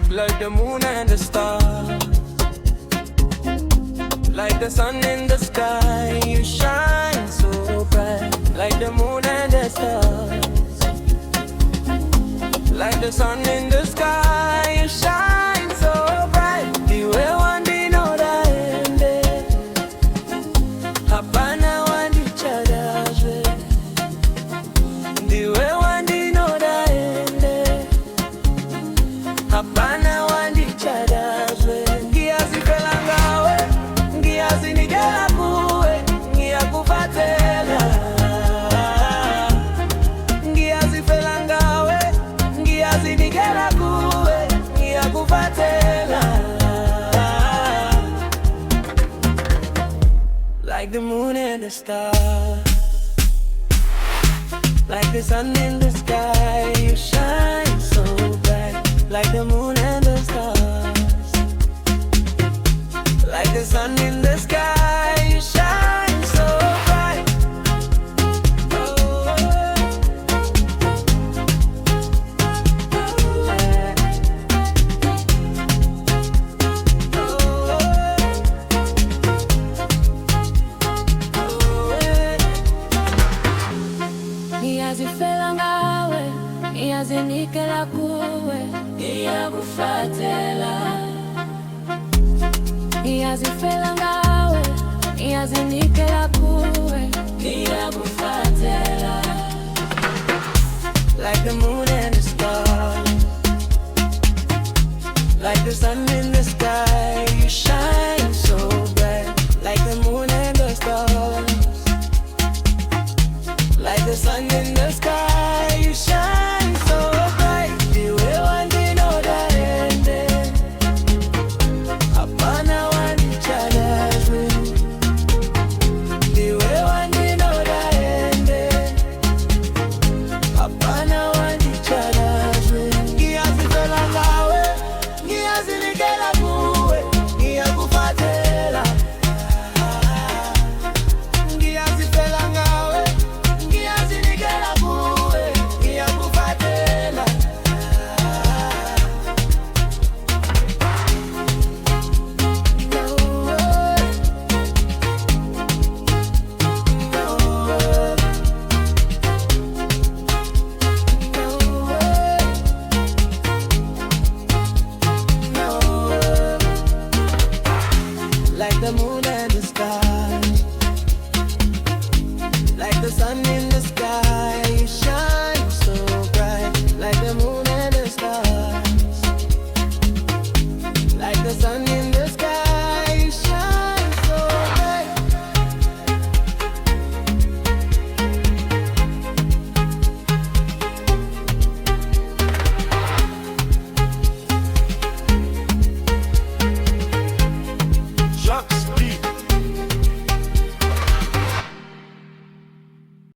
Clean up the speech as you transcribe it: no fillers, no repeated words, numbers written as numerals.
Like the moon and the stars, like the sun in the sky, you shine so bright. Like the moon and the stars, like the sun in the sky, you shine so bright. Ndiwe wandinodaende, hapana wandichadazve. Ndiwe wandinodaende, hapana wandichadazve. Ngiyazifela ngawe, ngiyazinikela kuwe, ngiyakufathela. Ngiyazifela ngawe, ngiyazinikela kuwe, ngiyakufathela. Like the moon and the stars, like the sun in the sky, you shine so bright. Like the moon and the stars, like the sun in the sky, you shine so bright. Ngiyazifela ngawe, ngiyazinikela kuwe, ngiyakufathela. Ngiyazifela ngawe, ngiyazinikela kuwe, ngiyakufathela. Like the moon and the stars, like the sun in the sky,